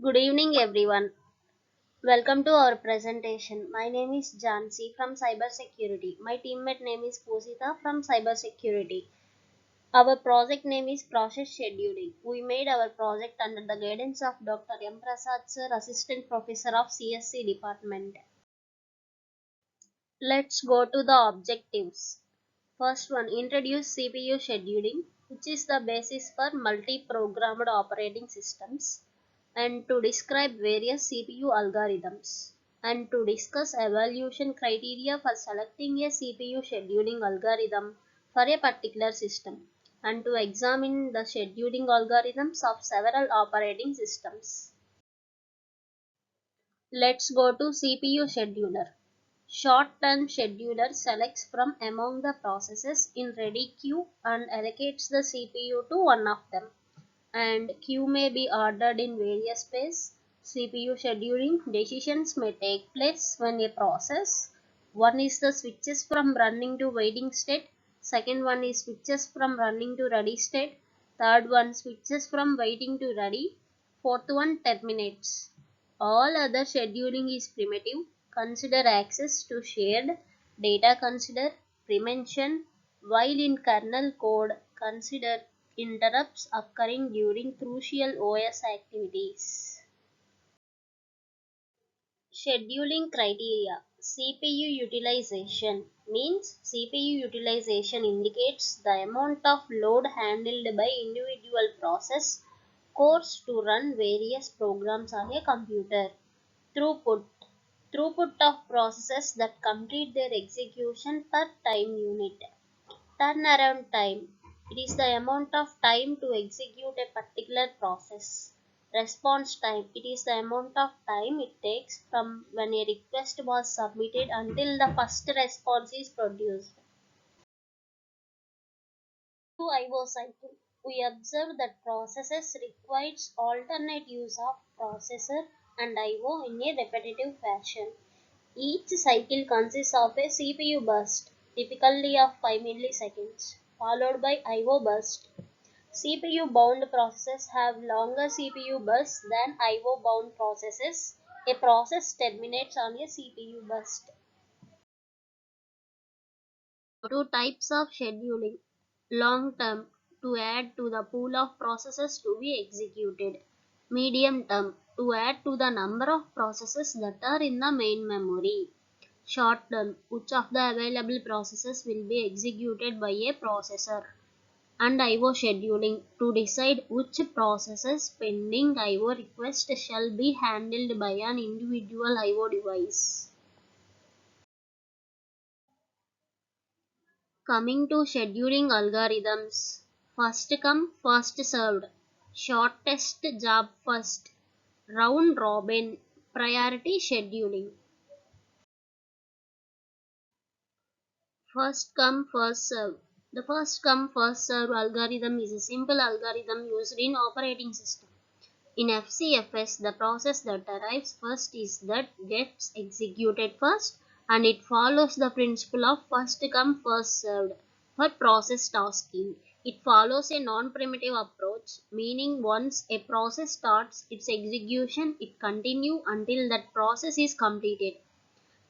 Good evening, everyone. Welcome to our presentation. My name is Jansi from Cybersecurity. My teammate name is Posita from Cybersecurity. Our project name is Process Scheduling. We made our project under the guidance of Dr. M. Prasad Sir, Assistant Professor of CSC Department. Let's go to the objectives. First one, introduce CPU scheduling, which is the basis for multi-programmed operating systems, and to describe various CPU algorithms, and to discuss evaluation criteria for selecting a CPU scheduling algorithm for a particular system, and to examine the scheduling algorithms of several operating systems. Let's go to CPU scheduler. Short-term scheduler selects from among the processes in ready queue and allocates the CPU to one of them. And queue may be ordered in various ways. CPU scheduling decisions may take place when a process one is the switches from running to waiting state, second one is switches from running to ready state, third one switches from waiting to ready, fourth one terminates. All other scheduling is primitive. Consider access to shared data, consider prevention, while in kernel code consider interrupts occurring during crucial OS activities. Scheduling criteria. CPU utilization means CPU utilization indicates the amount of load handled by individual process cores to run various programs on a computer. Throughput. Throughput of processes that complete their execution per time unit. Turnaround time. It is the amount of time to execute a particular process. Response time. It is the amount of time it takes from when a request was submitted until the first response is produced. To IO cycle, we observe that processes requires alternate use of processor and IO in a repetitive fashion. Each cycle consists of a CPU burst, typically of 5 milliseconds, followed by IO burst. CPU bound processes have longer CPU bursts than IO bound processes. A process terminates on a CPU burst. Two types of scheduling. Long term, to add to the pool of processes to be executed. Medium term, to add to the number of processes that are in the main memory. Short term, which of the available processes will be executed by a processor. And IO scheduling, to decide which processes pending IO request shall be handled by an individual IO device. Coming to scheduling algorithms, first come, first served, shortest job first, round robin, priority scheduling. First come, first serve. The first come, first serve algorithm is a simple algorithm used in operating system. In FCFS, the process that arrives first is that gets executed first, and it follows the principle of first come, first served for process tasking. It follows a non-primitive approach, meaning once a process starts its execution, it continues until that process is completed.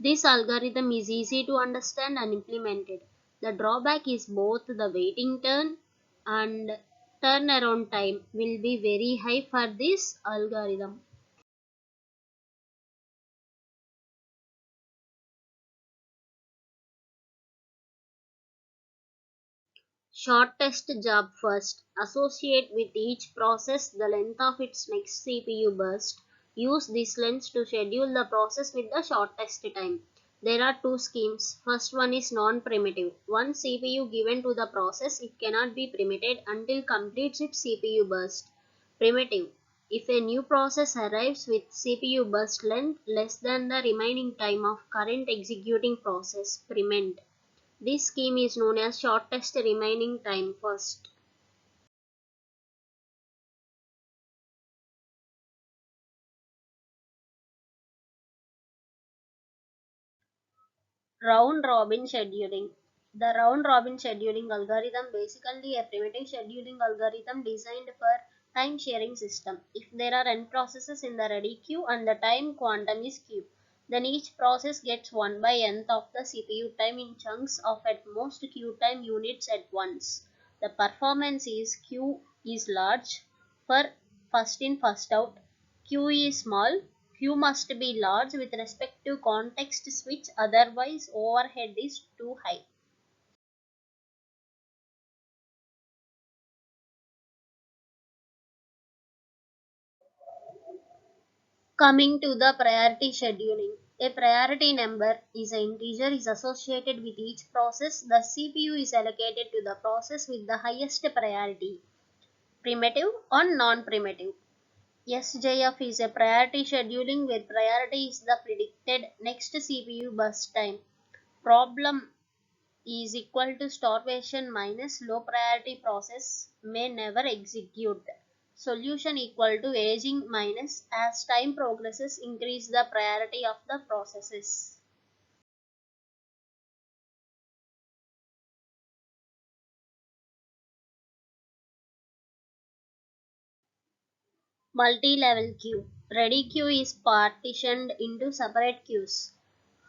This algorithm is easy to understand and implemented. The drawback is both the waiting turn and turnaround time will be very high for this algorithm. Shortest job first. Associate with each process the length of its next CPU burst. Use this length to schedule the process with the shortest time. There are two schemes. First one is non-primitive. One CPU given to the process, it cannot be primited until completes its CPU burst. Primitive. If a new process arrives with CPU burst length less than the remaining time of current executing process, prement. This scheme is known as shortest remaining time first. Round robin scheduling. The round robin scheduling algorithm basically a primitive scheduling algorithm designed for Time sharing system. If there are n processes in the ready queue and the time quantum is q, then each process gets 1 by nth of the CPU time in chunks of at most q time units at once. The performance is q is large for first in first out, q is small, q must be large with respect to context switch, otherwise overhead is too high. Coming to the priority scheduling. A priority number is an integer is associated with each process. The CPU is allocated to the process with the highest priority, primitive or non-primitive. SJF is a priority scheduling where priority is the predicted next CPU burst time. Problem is equal to starvation minus low priority process may never execute. Solution equal to aging minus as time progresses increase the priority of the processes. Multi-level queue. Ready queue is partitioned into separate queues,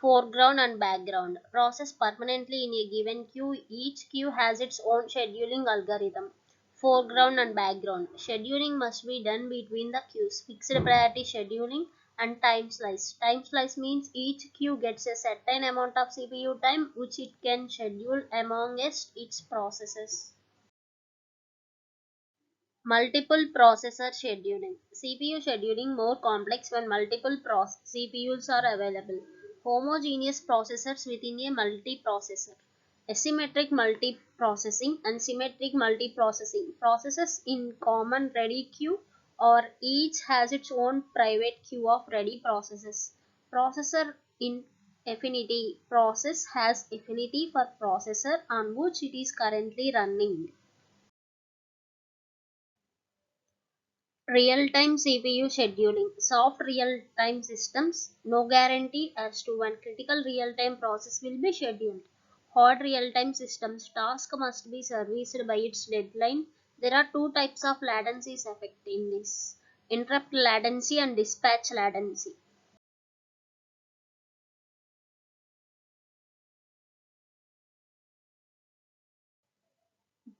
foreground and background. Process permanently in a given queue. Each queue has its own scheduling algorithm. Foreground and background. Scheduling must be done between the queues. Fixed priority scheduling and time slice. Time slice means each queue gets a certain amount of CPU time which it can schedule amongst its processes. Multiple processor scheduling. CPU scheduling more complex when multiple CPUs are available. Homogeneous processors within a multiprocessor. Asymmetric multiprocessing and symmetric multiprocessing. Processes in common ready queue or each has its own private queue of ready processes. Processor in affinity. Process has affinity for processor on which it is currently running. Real-time CPU scheduling. Soft real-time systems. No guarantee as to when critical real-time process will be scheduled. Hard real-time systems. Task must be serviced by its deadline. There are two types of latencies affecting this. Interrupt latency and dispatch latency.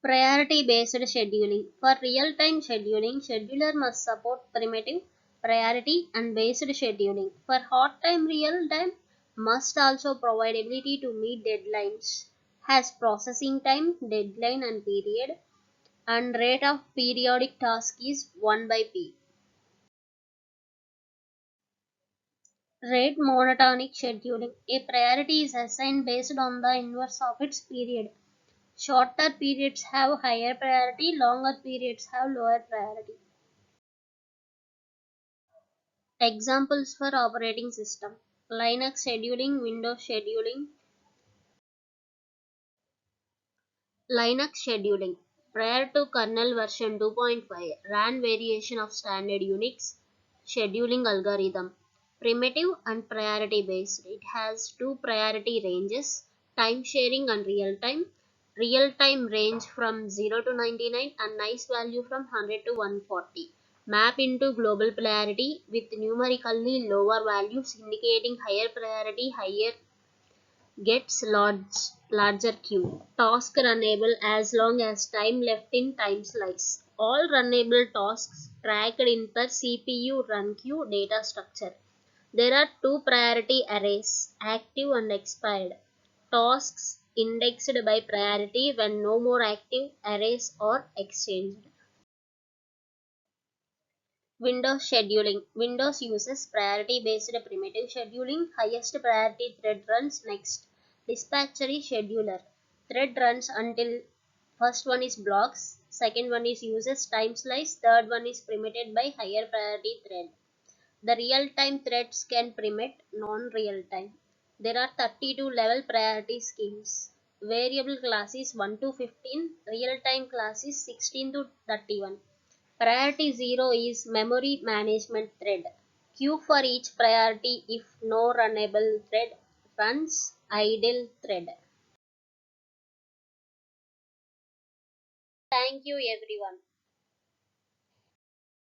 Priority based scheduling. For real time scheduling, scheduler must support primitive, priority, and based scheduling. For hot time real time, must also provide ability to meet deadlines. Has processing time, deadline, and period, and rate of periodic task is 1 by p. Rate monotonic scheduling. A priority is assigned based on the inverse of its period. Shorter periods have higher priority, longer periods have lower priority. Examples for operating system. Linux scheduling, Windows scheduling. Linux scheduling. Prior to kernel version 2.5, ran variation of standard Unix scheduling algorithm. Primitive and priority based. It has two priority ranges, time sharing and real time. Real time range from 0 to 99 and nice value from 100 to 140. Map into global priority with numerically lower values indicating higher priority, higher gets larger queue. Task runnable as long as time left in time slice. All runnable tasks tracked in per CPU run queue data structure. There are two priority arrays, active and expired. Tasks indexed by priority when no more active arrays are exchanged. Windows scheduling. Windows uses priority based primitive scheduling. Highest priority thread runs next. Dispatchery scheduler. Thread runs until first one is blocks, second one is uses time slice, third one is permitted by higher priority thread. The real time threads can permit non real time. There are 32 level priority schemes. Variable class is 1 to 15, real time class is 16 to 31. Priority 0 is memory management thread. Queue for each priority if no runnable thread runs idle thread. Thank you everyone.